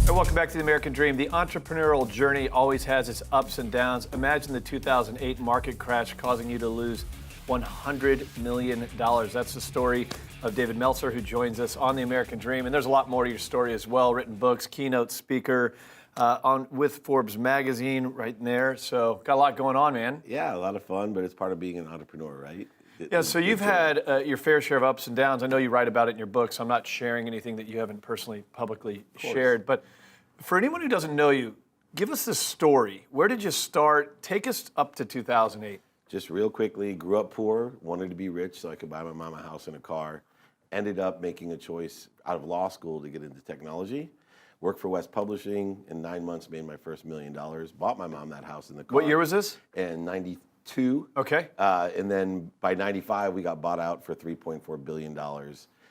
Hey, welcome back to the American Dream. The entrepreneurial journey always has its ups and downs. Imagine the 2008 market crash causing you to lose $100 million. That's the story of David Meltzer, who joins us on the American Dream. And there's a lot more to your story as well. Written books, keynote speaker with Forbes magazine right in there. So got a lot going on, man. Yeah, a lot of fun, but it's part of being an entrepreneur, right? Yeah, so you've had your fair share of ups and downs. I know you write about it in your books. So I'm not sharing anything that you haven't personally, publicly shared. But for anyone who doesn't know you, give us the story. Where did you start? Take us up to 2008. Just real quickly, grew up poor, wanted to be rich so I could buy my mom a house and a car. Ended up making a choice out of law school to get into technology. Worked for West Publishing. In 9 months, made my first $1 million. Bought my mom that house and the car. What year was this? In 92. Okay. And then by 95, we got bought out for $3.4 billion.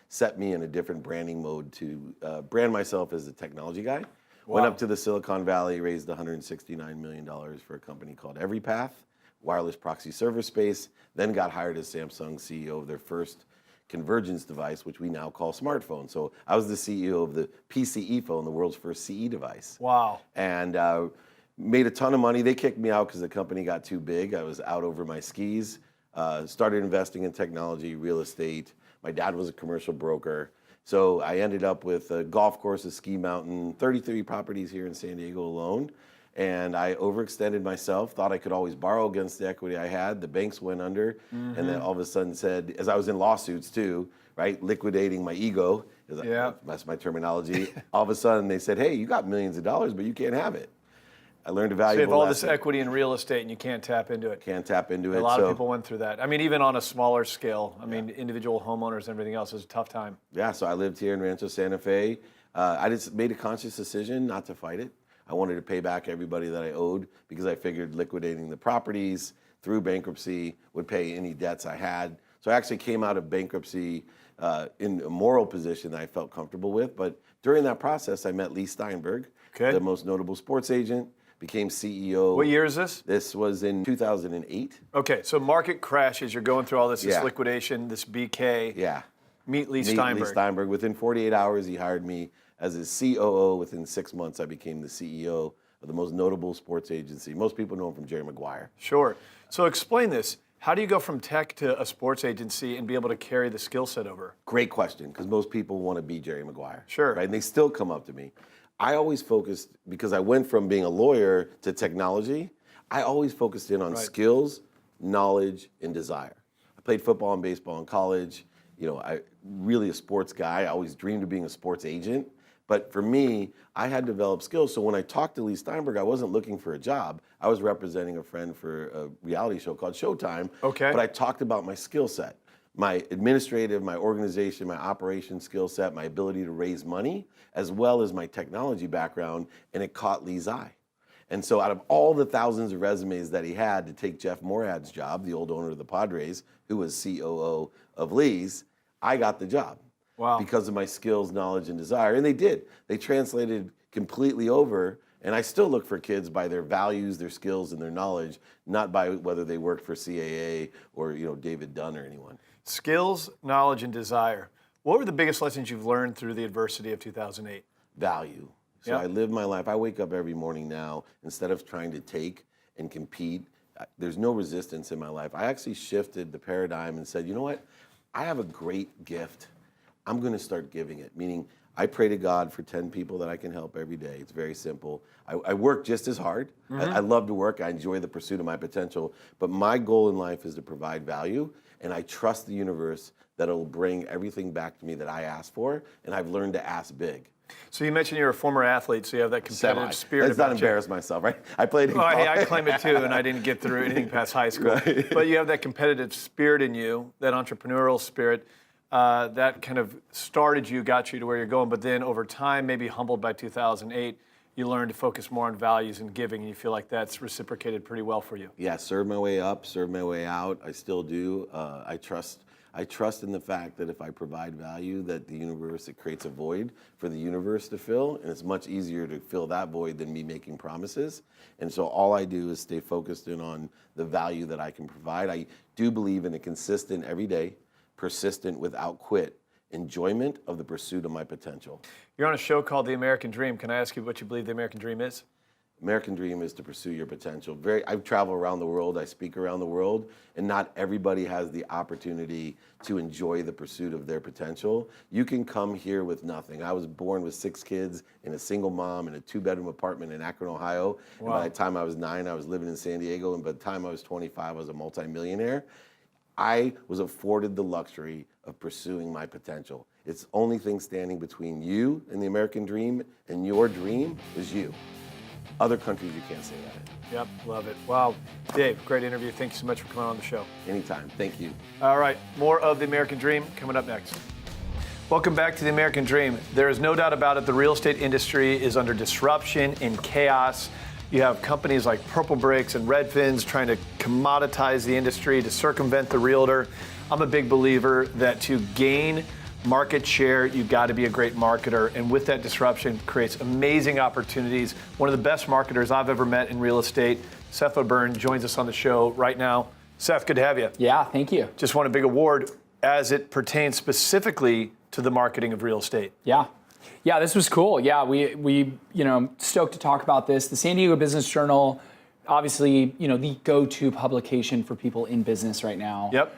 Set me in a different branding mode to brand myself as a technology guy. Wow. Went up to the Silicon Valley, raised $169 million for a company called EveryPath, wireless proxy server space, then got hired as Samsung CEO of their first convergence device, which we now call smartphone. So I was the CEO of the PCE phone, the world's first CE device. Wow. And made a ton of money. They kicked me out because the company got too big. I was out over my skis. Started investing in technology, real estate. My dad was a commercial broker. So I ended up with a golf course, a ski mountain, 33 properties here in San Diego alone. And I overextended myself, thought I could always borrow against the equity I had. The banks went under, and then all of a sudden said, as I was in lawsuits too, right, liquidating my ego, that's my terminology. All of a sudden they said, hey, you got millions of dollars, but you can't have it. I learned a valuable So you have all lesson. this equity in real estate and you can't tap into it. Can't tap into it. A lot of people went through that. I mean, even on a smaller scale. I mean, individual homeowners and everything else is a tough time. Yeah, so I lived here in Rancho Santa Fe. I just made a conscious decision not to fight it. I wanted to pay back everybody that I owed because I figured liquidating the properties through bankruptcy would pay any debts I had. So I actually came out of bankruptcy in a moral position that I felt comfortable with. But during that process, I met Lee Steinberg, the most notable sports agent, became CEO. What year is this? This was in 2008. Okay, so market crashes. You're going through all this, this liquidation, this BK. Yeah. Meet Lee Steinberg. Lee Steinberg. Within 48 hours, he hired me as his COO. Within 6 months, I became the CEO of the most notable sports agency. Most people know him from Jerry Maguire. Sure. So explain this. How do you go from tech to a sports agency and be able to carry the skill set over? Great question, because most people want to be Jerry Maguire. Sure. Right? And they still come up to me. I always focused, because I went from being a lawyer to technology, I always focused in on skills, knowledge, and desire. I played football and baseball in college. You know, I really a sports guy. I always dreamed of being a sports agent. But for me, I had developed skills. So when I talked to Lee Steinberg, I wasn't looking for a job. I was representing a friend for a reality show called Showtime. Okay. But I talked about my skill set, my administrative, my organization, my operation skill set, my ability to raise money, as well as my technology background, and it caught Lee's eye. And so out of all the thousands of resumes that he had to take Jeff Morad's job, the old owner of the Padres, who was COO of Lee's, I got the job. Wow. Because of my skills, knowledge, and desire. And they did. They translated completely over. And I still look for kids by their values, their skills, and their knowledge, not by whether they worked for CAA or David Dunn or anyone. Skills, knowledge, and desire. What were the biggest lessons you've learned through the adversity of 2008? Value. So I live my life. I wake up every morning now, instead of trying to take and compete, there's no resistance in my life. I actually shifted the paradigm and said, you know what? I have a great gift. I'm going to start giving it, meaning I pray to God for 10 people that I can help every day. It's very simple. I work just as hard. I love to work. I enjoy the pursuit of my potential. But my goal in life is to provide value, and I trust the universe that it'll bring everything back to me that I ask for, and I've learned to ask big. So you mentioned you're a former athlete, so you have that competitive spirit. Let's not embarrass myself, right? I played in college. Hey, I claim it too, and I didn't get through anything past high school. Right. But you have that competitive spirit in you, that entrepreneurial spirit. That kind of started you, got you to where you're going, but then over time, maybe humbled by 2008, you learned to focus more on values and giving, and you feel like that's reciprocated pretty well for you. Yeah, served my way up, served my way out. I still do. I trust in the fact that if I provide value, that the universe, it creates a void for the universe to fill, and it's much easier to fill that void than me making promises. And so all I do is stay focused in on the value that I can provide. I do believe in a consistent every day, persistent without quit, enjoyment of the pursuit of my potential. You're on a show called The American Dream. Can I ask you what you believe the American Dream is? American dream is to pursue your potential. I travel around the world, I speak around the world, and not everybody has the opportunity to enjoy the pursuit of their potential. You can come here with nothing. I was born with 6 kids and a single mom in a 2-bedroom apartment in Akron, Ohio. Wow. And by the time I was 9, I was living in San Diego, and by the time I was 25, I was a multimillionaire. I was afforded the luxury of pursuing my potential. It's the only thing standing between you and the American dream, and your dream is you. Other countries, you can't say that. Yep, love it. Wow. Dave, great interview. Thank you so much for coming on the show. Anytime. Thank you. All right, more of The American Dream coming up next. Welcome back to The American Dream. There is no doubt about it, the real estate industry is under disruption and chaos. You have companies like Purple Bricks and Redfins trying to commoditize the industry to circumvent the realtor. I'm a big believer that to gain market share, you've got to be a great marketer, and with that disruption creates amazing opportunities. One of the best marketers I've ever met in real estate, Seth joins us on the show right now. Seth, good to have you. Yeah, thank you. Just won a big award as it pertains specifically to the marketing of real estate. Yeah, this was cool. Yeah, we stoked to talk about this. The San Diego Business Journal, obviously, the go-to publication for people in business right now. Yep.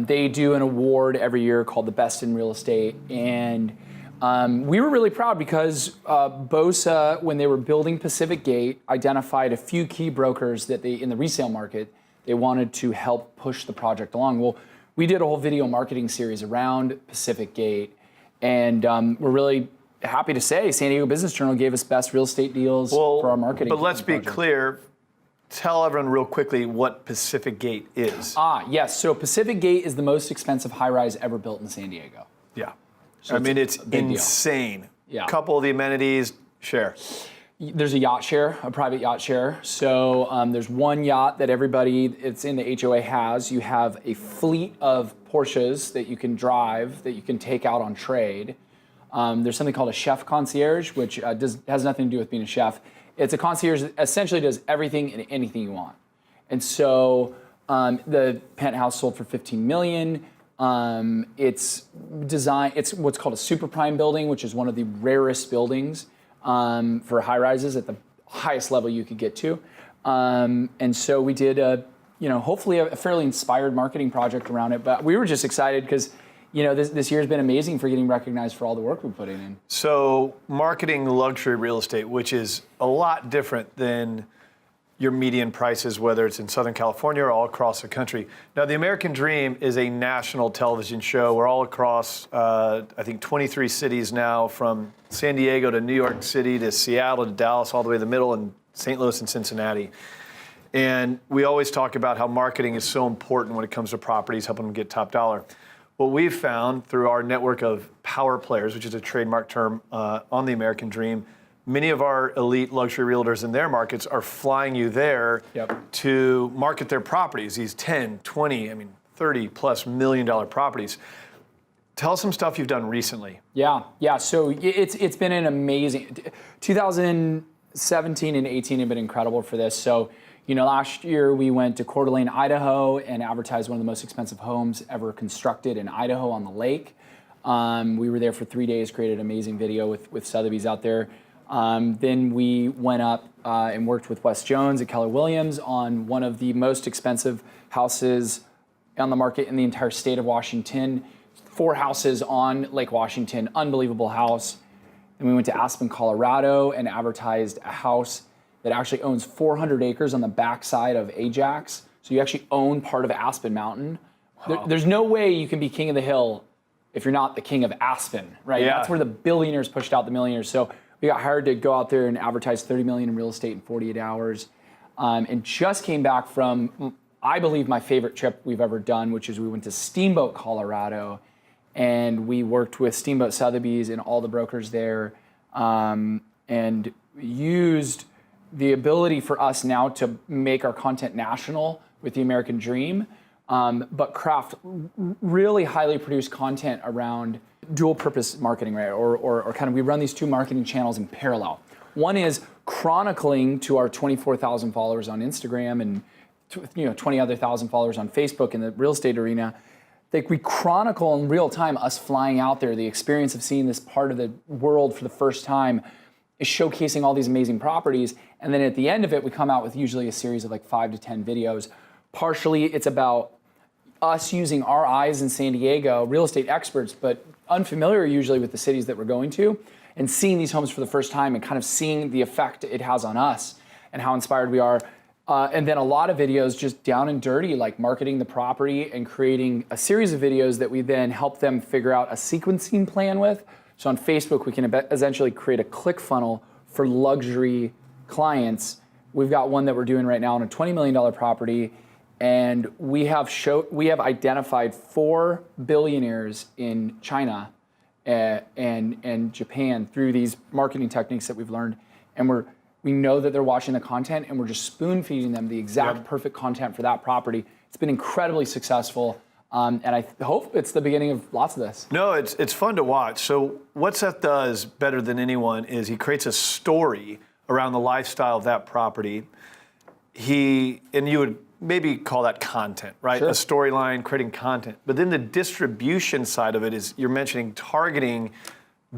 They do an award every year called the Best in Real Estate, and we were really proud because BOSA, when they were building Pacific Gate, identified a few key brokers that in the resale market, they wanted to help push the project along. Well, we did a whole video marketing series around Pacific Gate, and we're really happy to say San Diego Business Journal gave us best real estate deals for our marketing. But let's be clear. Tell everyone real quickly what Pacific Gate is. Yes. So Pacific Gate is the most expensive high-rise ever built in San Diego. Yeah. So it's insane. Yeah. Couple of the amenities, share. There's a yacht share, a private yacht share. So there's one yacht that everybody it's in the HOA has. You have a fleet of Porsches that you can drive, that you can take out on trade. There's something called a chef concierge, which has nothing to do with being a chef. It's a concierge that essentially does everything and anything you want. And so the penthouse sold for $15 million. It's what's called a super prime building, which is one of the rarest buildings for high rises at the highest level you could get to. And so we did hopefully a fairly inspired marketing project around it. But we were just excited because this year's been amazing for getting recognized for all the work we put in. So marketing luxury real estate, which is a lot different than your median prices, whether it's in Southern California or all across the country. Now, The American Dream is a national television show. We're all across, I think, 23 cities now, from San Diego to New York City to Seattle to Dallas, all the way to the middle, and St. Louis and Cincinnati. And we always talk about how marketing is so important when it comes to properties, helping them get top dollar. What we've found through our network of power players, which is a trademark term on The American Dream, many of our elite luxury realtors in their markets are flying you there to market their properties, these 10, 20, $30+ million properties. Tell us some stuff you've done recently. Yeah. So it's been an amazing, 2017 and 18 have been incredible for this. So, last year we went to Coeur d'Alene, Idaho, and advertised one of the most expensive homes ever constructed in Idaho on the lake. We were there for 3 days, created an amazing video with Sotheby's out there. Then we went up and worked with Wes Jones and Keller Williams on one of the most expensive houses on the market in the entire state of Washington. 4 houses on Lake Washington, unbelievable house. Then we went to Aspen, Colorado, and advertised a house that actually owns 400 acres on the backside of Ajax. So you actually own part of Aspen Mountain. Wow. There's no way you can be king of the hill if you're not the king of Aspen, right? Yeah. That's where the billionaires pushed out the millionaires. So we got hired to go out there and advertise $30 million in real estate in 48 hours. And just came back from, I believe, my favorite trip we've ever done, which is we went to Steamboat, Colorado, and we worked with Steamboat Sotheby's and all the brokers there, and used the ability for us now to make our content national with The American Dream, but craft really highly produced content around dual purpose marketing, right? Or kind of, we run these 2 marketing channels in parallel. One is chronicling to our 24,000 followers on Instagram and 20 other thousand followers on Facebook in the real estate arena, like we chronicle in real time us flying out there, the experience of seeing this part of the world for the first time is showcasing all these amazing properties. And then at the end of it, we come out with usually a series of like 5 to 10 videos. Partially, it's about us using our eyes in San Diego, real estate experts, but unfamiliar usually with the cities that we're going to, and seeing these homes for the first time and kind of seeing the effect it has on us and how inspired we are. And then a lot of videos just down and dirty, like marketing the property and creating a series of videos that we then help them figure out a sequencing plan with. So on Facebook, we can essentially create a click funnel for luxury clients. We've got one that we're doing right now on a $20 million property, and we have identified 4 billionaires in China and Japan through these marketing techniques that we've learned, and we know that they're watching the content, and we're just spoon feeding them the exact perfect content for that property. It's been incredibly successful. And I hope it's the beginning of lots of this. No, it's fun to watch. So what Seth does better than anyone is he creates a story around the lifestyle of that property. And you would maybe call that content, right? Sure. A storyline, creating content. But then the distribution side of it is you're mentioning targeting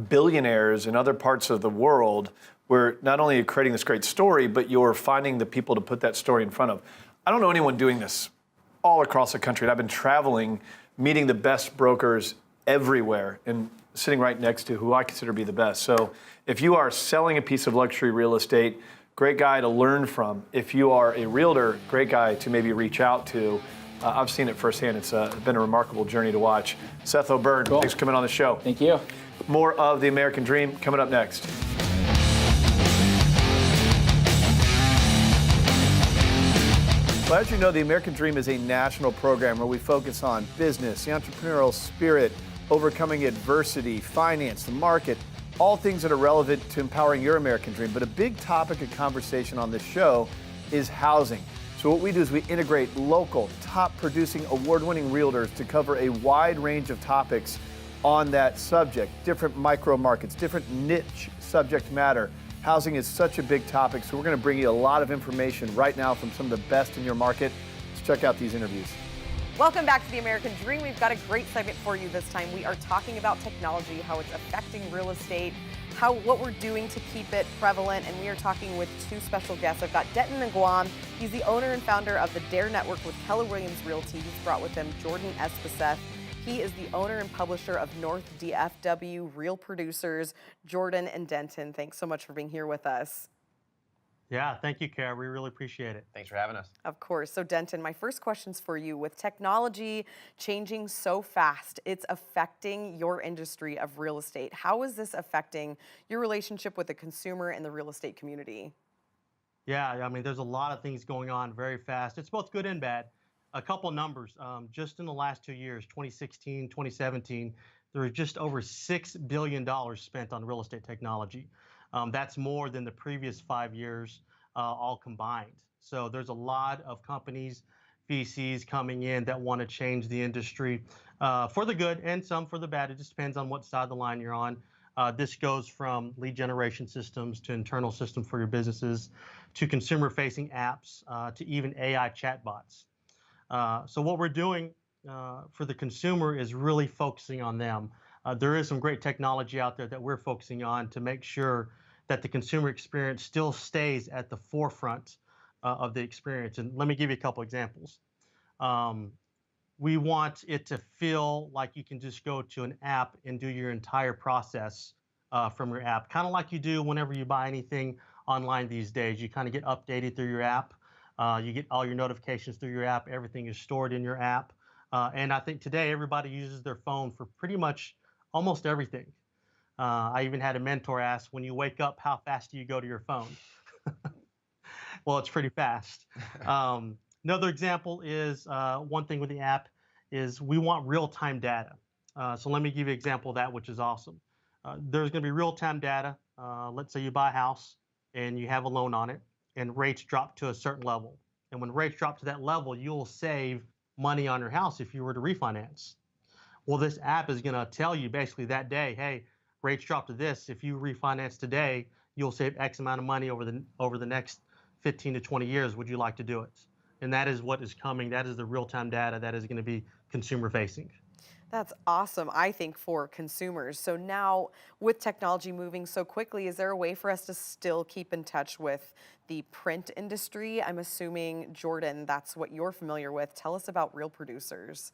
billionaires in other parts of the world where not only are you creating this great story, but you're finding the people to put that story in front of. I don't know anyone doing this all across the country. And I've been traveling, meeting the best brokers everywhere and sitting right next to who I consider to be the best. So if you are selling a piece of luxury real estate, great guy to learn from. If you are a realtor, great guy to maybe reach out to. I've seen it firsthand. It's been a remarkable journey to watch. Seth O'Byrne, thanks for coming on the show. Thank you. More of The American Dream coming up next. Well, as you know, the American Dream is a national program where we focus on business, the entrepreneurial spirit, overcoming adversity, finance, the market, all things that are relevant to empowering your American dream. But a big topic of conversation on this show is housing. So what we do is we integrate local, top-producing, award-winning realtors to cover a wide range of topics on that subject, different micro markets, different niche subject matter. Housing is such a big topic, so we're going to bring you a lot of information right now from some of the best in your market. Let's check out these interviews. Welcome back to The American Dream. We've got a great segment for you this time. We are talking about technology, how it's affecting real estate, what we're doing to keep it prevalent, and we are talking with 2 special guests. I've got Denton Aguam. He's the owner and founder of the Dare Network with Keller Williams Realty. He's brought with him Jordan Espeseth. He is the owner and publisher of North DFW Real Producers. Jordan and Denton, thanks so much for being here with us. Yeah, thank you, Kara. We really appreciate it. Thanks for having us. Of course. So Denton, my first question's for you. With technology changing so fast, it's affecting your industry of real estate. How is this affecting your relationship with the consumer and the real estate community? Yeah, I mean, there's a lot of things going on very fast. It's both good and bad. A couple numbers. Just in the last 2 years, 2016, 2017, there was just over $6 billion spent on real estate technology. That's more than the previous 5 years all combined. So there's a lot of companies, VCs coming in that want to change the industry for the good and some for the bad. It just depends on what side of the line you're on. This goes from lead generation systems to internal systems for your businesses to consumer-facing apps to even AI chatbots. So what we're doing for the consumer is really focusing on them. There is some great technology out there that we're focusing on to make sure that the consumer experience still stays at the forefront of the experience. And let me give you a couple examples. We want it to feel like you can just go to an app and do your entire process from your app, kind of like you do whenever you buy anything online these days. You kind of get updated through your app. You get all your notifications through your app. Everything is stored in your app. And I think today everybody uses their phone for pretty much almost everything. I even had a mentor ask, when you wake up, how fast do you go to your phone? Well, it's pretty fast. Another example is one thing with the app is we want real-time data. So let me give you an example of that, which is awesome. There's going to be real-time data. Let's say you buy a house and you have a loan on it, and rates drop to a certain level. And when rates drop to that level, you'll save money on your house if you were to refinance. Well, this app is going to tell you basically that day, hey, rates drop to this. If you refinance today, you'll save X amount of money over the next 15 to 20 years. Would you like to do it? And that is what is coming. That is the real-time data that is going to be consumer-facing. That's awesome, I think, for consumers. So now, with technology moving so quickly, is there a way for us to still keep in touch with the print industry? I'm assuming, Jordan, that's what you're familiar with. Tell us about Real Producers.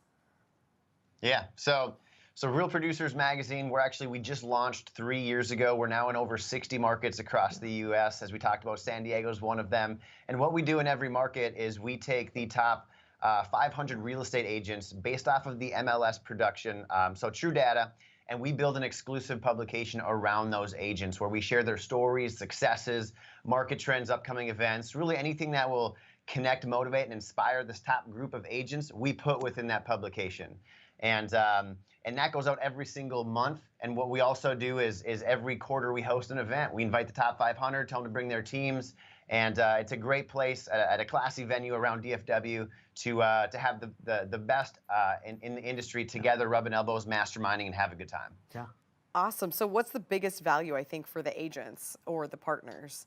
Yeah. So Real Producers Magazine, we just launched 3 years ago. We're now in over 60 markets across the U.S. As we talked about, San Diego is one of them. And what we do in every market is we take the top 500 real estate agents based off of the MLS production, so true data, and we build an exclusive publication around those agents where we share their stories, successes, market trends, upcoming events, really anything that will connect, motivate, and inspire this top group of agents, we put within that publication. And that goes out every single month. And what we also do is every quarter we host an event. We invite the top 500, tell them to bring their teams. And it's a great place at a classy venue around DFW to have the best in the industry together, rubbing elbows, masterminding, and have a good time. Yeah. Awesome. So what's the biggest value, I think, for the agents or the partners?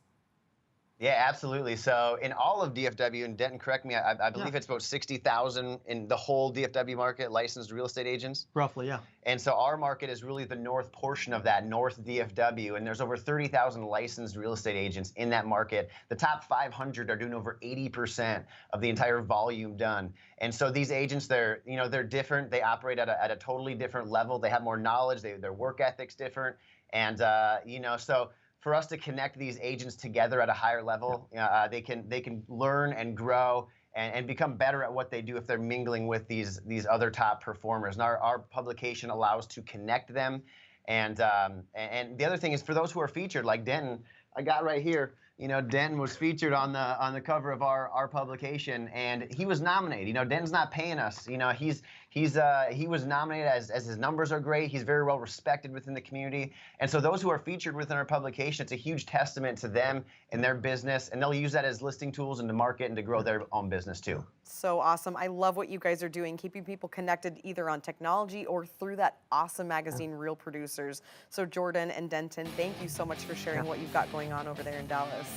Yeah, absolutely. So in all of DFW, and Denton, correct me, I believe Yeah. it's about 60,000 in the whole DFW market, licensed real estate agents. Roughly, yeah. And so our market is really the north portion of that, North DFW, and there's over 30,000 licensed real estate agents in that market. The top 500 are doing over 80% of the entire volume done. And so these agents, they're different. They operate at a totally different level. They have more knowledge. Their work ethic's different. And so for us to connect these agents together at a higher level, they can learn and grow and become better at what they do if they're mingling with these other top performers. And our publication allows to connect them. And the other thing is, for those who are featured, like Denton, I got right here. Denton was featured on the cover of our publication, and he was nominated. Denton's not paying us. He was nominated as his numbers are great. He's very well respected within the community, and so those who are featured within our publication, it's a huge testament to them and their business, and they'll use that as listing tools and to market and to grow their own business too. So awesome. I love what you guys are doing, keeping people connected either on technology or through that awesome magazine, Real Producers. So Jordan and Denton, thank you so much for sharing what you've got going on over there in Dallas.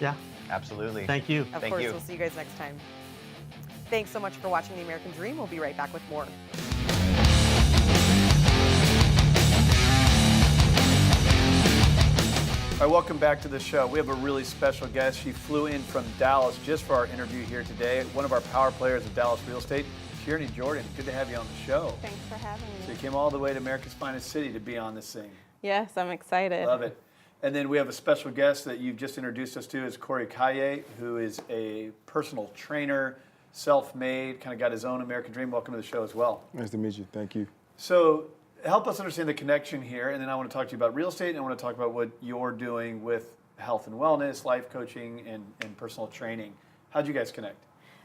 Yeah. Absolutely. Thank you. Of Thank course, you. we'll see you guys next time. Thanks so much for watching The American Dream. We'll be right back with more. All right, welcome back to the show. We have a really special guest. She flew in from Dallas just for our interview here today. One of our power players of Dallas real estate, Tierny. Jordan, good to have you on the show. Thanks for having me. So you came all the way to America's finest city to be on this thing. Yes, I'm excited. Love it. And then we have a special guest that you've just introduced us to, is Calliet, who is a personal trainer, self-made, kind of got his own American dream. Welcome to the show as well. Nice to meet you. Thank you. So help us understand the connection here, and then I want to talk to you about real estate, and I want to talk about what you're doing with health and wellness, life coaching, and personal training. How'd you guys connect?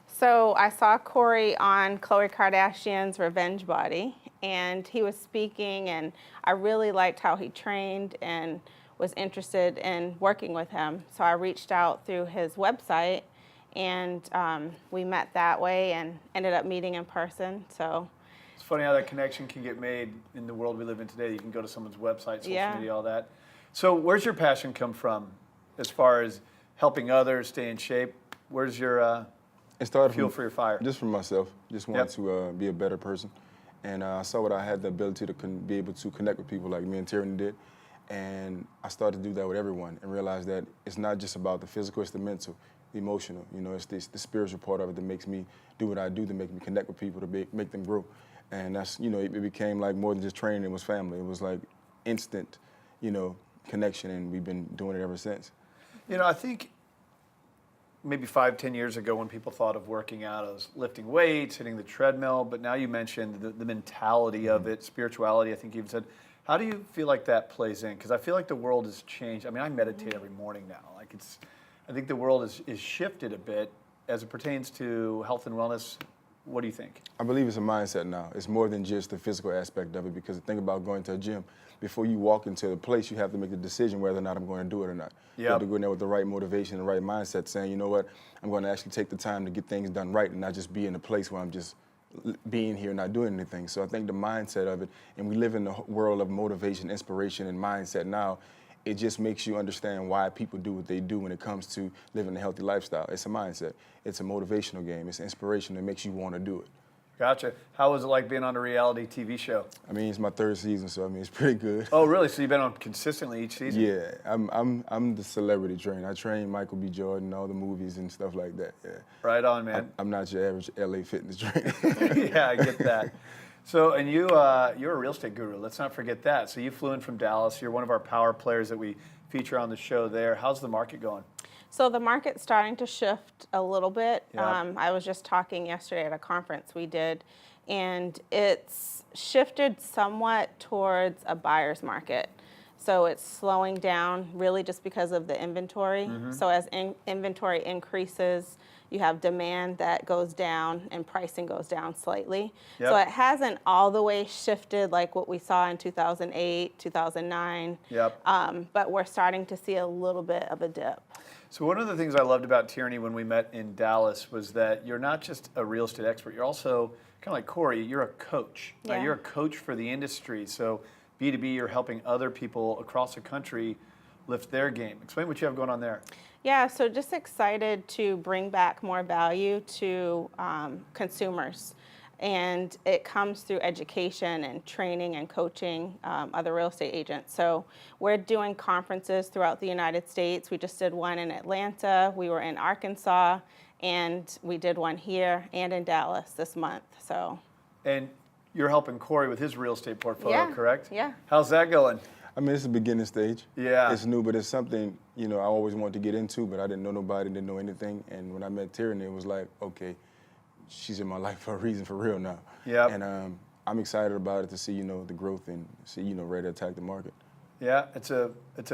So I saw Corey on Khloe Kardashian's Revenge Body, and he was speaking, and I really liked how he trained and was interested in working with him. So I reached out through his website, and we met that way and ended up meeting in person. So It's funny how that connection can get made in the world we live in today. You can go to someone's website, social media, all that. So where's your passion come from as far as helping others stay in shape? Where's your It started fuel for your fire? Just for myself. Just wanted to be a better person. And I saw what I had the ability to be able to connect with people like me and Tierny did. And I started to do that with everyone and realized that it's not just about the physical, it's the mental, the emotional. It's the spiritual part of it that makes me do what I do, to make me connect with people, to make them grow. And that's, it became like more than just training, it was family. It was like instant, connection, and we've been doing it ever since. I think maybe 5-10 years ago when people thought of working out as lifting weights, hitting the treadmill, but now you mentioned the mentality of it, spirituality, I think you even said. How do you feel like that plays in? Because I feel like the world has changed. I mean, I meditate every morning now. I think the world is shifted a bit as it pertains to health and wellness. What do you think? I believe it's a mindset now. It's more than just the physical aspect of it, because think about going to a gym. Before you walk into the place, you have to make the decision whether or not I'm going to do it or not. You have to go in there with the right motivation, the right mindset, saying, you know what, I'm going to actually take the time to get things done right and not just be in a place where I'm just being here, not doing anything. So I think the mindset of it, and we live in the world of motivation, inspiration, and mindset now, it just makes you understand why people do what they do when it comes to living a healthy lifestyle. It's a mindset. It's a motivational game. It's inspiration that makes you want to do it. Gotcha. How was it like being on a reality TV show? I mean, it's my 3rd season, so I mean, it's pretty good. Oh, really? So you've been on consistently each season? Yeah, I'm the celebrity trainer. I train Michael B. Jordan, all the movies and stuff like that. Yeah. Right on, man. I'm not your average LA fitness trainer. Yeah, I get that. So, and you're a real estate guru. Let's not forget that. So you flew in from Dallas. You're one of our power players that we feature on the show there. How's the market going? So the market's starting to shift a little bit. Yeah. I was just talking yesterday at a conference we did, and it's shifted somewhat towards a buyer's market. So it's slowing down really just because of the inventory. So as inventory increases, you have demand that goes down and pricing goes down slightly. Yep. So it hasn't all the way shifted like what we saw in 2008, 2009. Yep. But we're starting to see a little bit of a dip. So one of the things I loved about Tierny when we met in Dallas was that you're not just a real estate expert. You're also kind of like Corey. You're a coach. Yeah. You're a coach for the industry. So B2B, you're helping other people across the country lift their game. Explain what you have going on there. Yeah, so just excited to bring back more value to consumers. And it comes through education and training and coaching other real estate agents. So we're doing conferences throughout the United States. We just did one in Atlanta, we were in Arkansas, and we did one here and in Dallas this month. So. And you're helping Corey with his real estate portfolio, correct? Yeah. How's that going? I mean, it's the beginning stage. Yeah. It's new, but it's something, I always wanted to get into, but I didn't know nobody, didn't know anything. And when I met Tierny, it was like, okay, she's in my life for a reason, for real now. Yep. And I'm excited about it to see, the growth and see, ready to attack the market. Yeah, it's a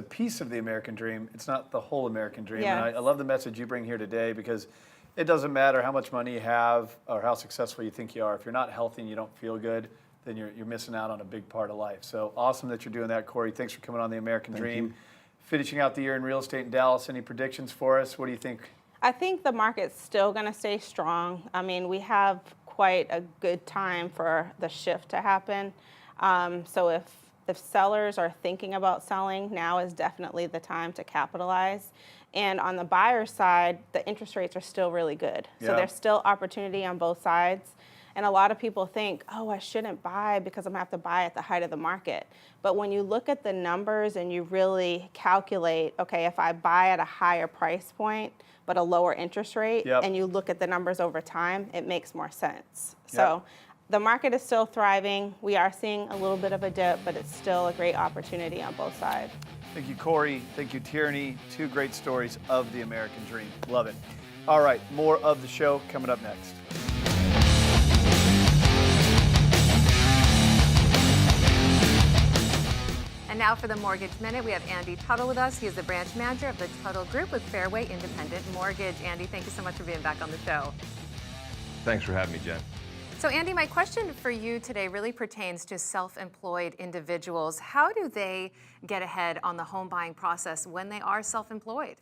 piece of the American dream. It's not the whole American dream. Yes. And I love the message you bring here today, because it doesn't matter how much money you have or how successful you think you are. If you're not healthy and you don't feel good, then you're missing out on a big part of life. So awesome that you're doing that, Corey. Thanks for coming on the American Dream. you. Finishing out the year in real estate in Dallas. Any predictions for us? What do you think? I think the market's still going to stay strong. I mean, we have quite a good time for the shift to happen. So if sellers are thinking about selling, now is definitely the time to capitalize. And on the buyer side, the interest rates are still really good. So Yeah. there's still opportunity on both sides. And a lot of people think, oh, I shouldn't buy because I'm going to have to buy at the height of the market. But when you look at the numbers and you really calculate, okay, if I buy at a higher price point but a lower interest rate, Yep. and you look at the numbers over time, it makes more sense. Yep. So the market is still thriving. We are seeing a little bit of a dip, but it's still a great opportunity on both sides. Thank you, Corey. Thank you, Tierny. Two great stories of the American Dream. Love it. All right, more of the show coming up next. And now for the Mortgage Minute, we have Andy Tuttle with us. He is the branch manager of the Tuttle Group with Fairway Independent Mortgage. Andy, thank you so much for being back on the show. Thanks for having me, Jen. So Andy, my question for you today really pertains to self-employed individuals. How do they get ahead on the home buying process when they are self-employed?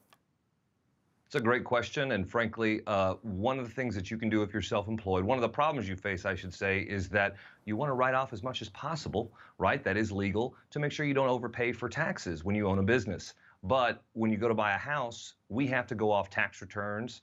It's a great question, and frankly, one of the things that you can do if you're self-employed, one of the problems you face, I should say, is that you want to write off as much as possible, right? That is legal, to make sure you don't overpay for taxes when you own a business. But when you go to buy a house, we have to go off tax returns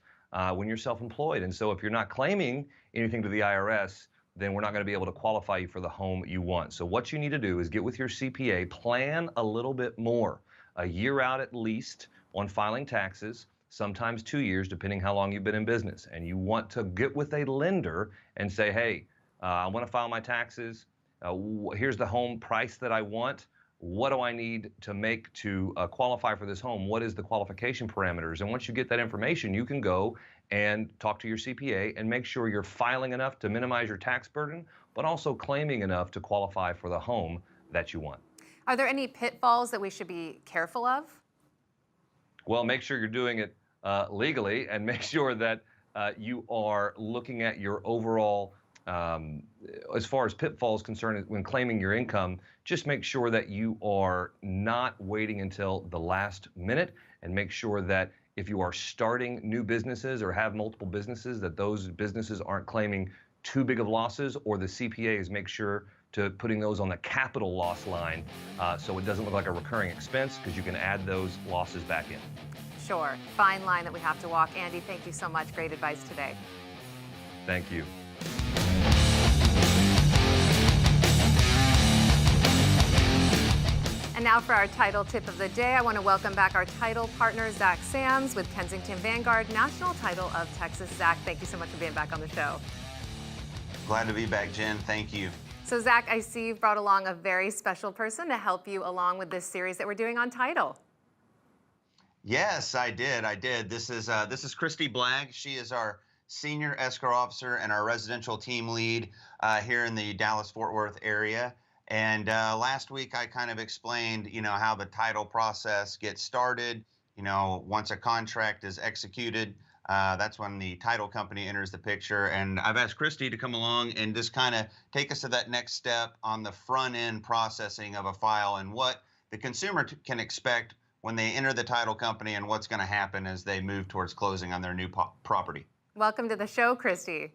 when you're self-employed. And so if you're not claiming anything to the IRS, then we're not going to be able to qualify you for the home you want. So what you need to do is get with your CPA, plan a little bit more, a year out at least on filing taxes, sometimes 2 years, depending how long you've been in business. And you want to get with a lender and say, hey, I want to file my taxes. Here's the home price that I want. What do I need to make to qualify for this home? What is the qualification parameters? And once you get that information, you can go and talk to your CPA and make sure you're filing enough to minimize your tax burden, but also claiming enough to qualify for the home that you want. Are there any pitfalls that we should be careful of? Well, make sure you're doing it legally, and make sure that you are looking at your overall, as far as pitfalls concerned, when claiming your income, just make sure that you are not waiting until the last minute, and make sure that if you are starting new businesses or have multiple businesses, that those businesses aren't claiming too big of losses, or the CPAs make sure to putting those on the capital loss line so it doesn't look like a recurring expense, because you can add those losses back in. Sure. Fine line that we have to walk. Andy, thank you so much. Great advice today. Thank you. now for our title tip of the day, I want to welcome back our title partner, Zach Sams with Kensington Vanguard, National Title of Texas. Zach, thank you so much for being back on the show. Glad to be back, Jen. Thank you. So Zach, I see you've brought along a very special person to help you along with this series that we're doing on title. Yes, I did. This is Christy Blagg. She is our senior escrow officer and our residential team lead here in the Dallas-Fort Worth area. And last week I kind of explained, how the title process gets started. Once a contract is executed, that's when the title company enters the picture. And I've asked Christy to come along and just kind of take us to that next step on the front end processing of a file and what the consumer can expect when they enter the title company and what's going to happen as they move towards closing on their new property. Welcome to the show, Christy.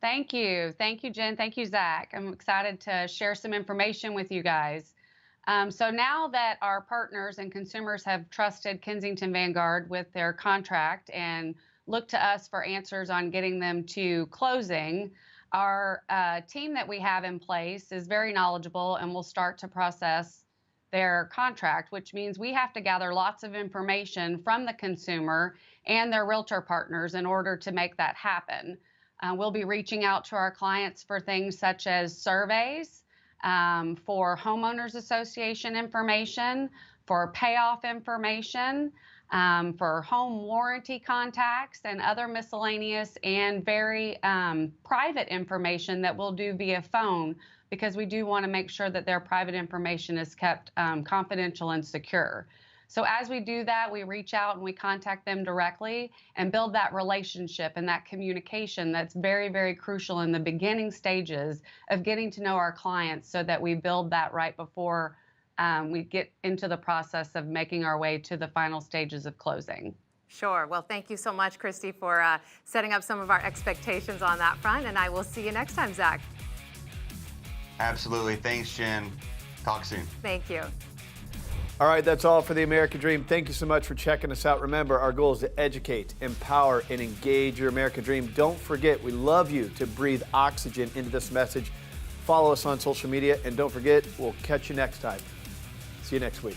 Thank you. Thank you, Jen. Thank you, Zach. I'm excited to share some information with you guys. So now that our partners and consumers have trusted Kensington Vanguard with their contract and look to us for answers on getting them to closing, our team that we have in place is very knowledgeable and will start to process their contract, which means we have to gather lots of information from the consumer and their realtor partners in order to make that happen. We'll be reaching out to our clients for things such as surveys, for homeowners association information, for payoff information, for home warranty contacts, and other miscellaneous and very private information that we'll do via phone, because we do want to make sure that their private information is kept confidential and secure. So as we do that, we reach out and we contact them directly and build that relationship and that communication that's very, very crucial in the beginning stages of getting to know our clients, so that we build that right before we get into the process of making our way to the final stages of closing. Sure. Well, thank you so much, Christy, for setting up some of our expectations on that front, and I will see you next time, Zach. Absolutely. Thanks, Jen. Talk soon. Thank you. All right, that's all for the American Dream. Thank you so much for checking us out. Remember, our goal is to educate, empower, and engage your American Dream. Don't forget, we love you to breathe oxygen into this message. Follow us on social media, and don't forget, we'll catch you next time. See you next week.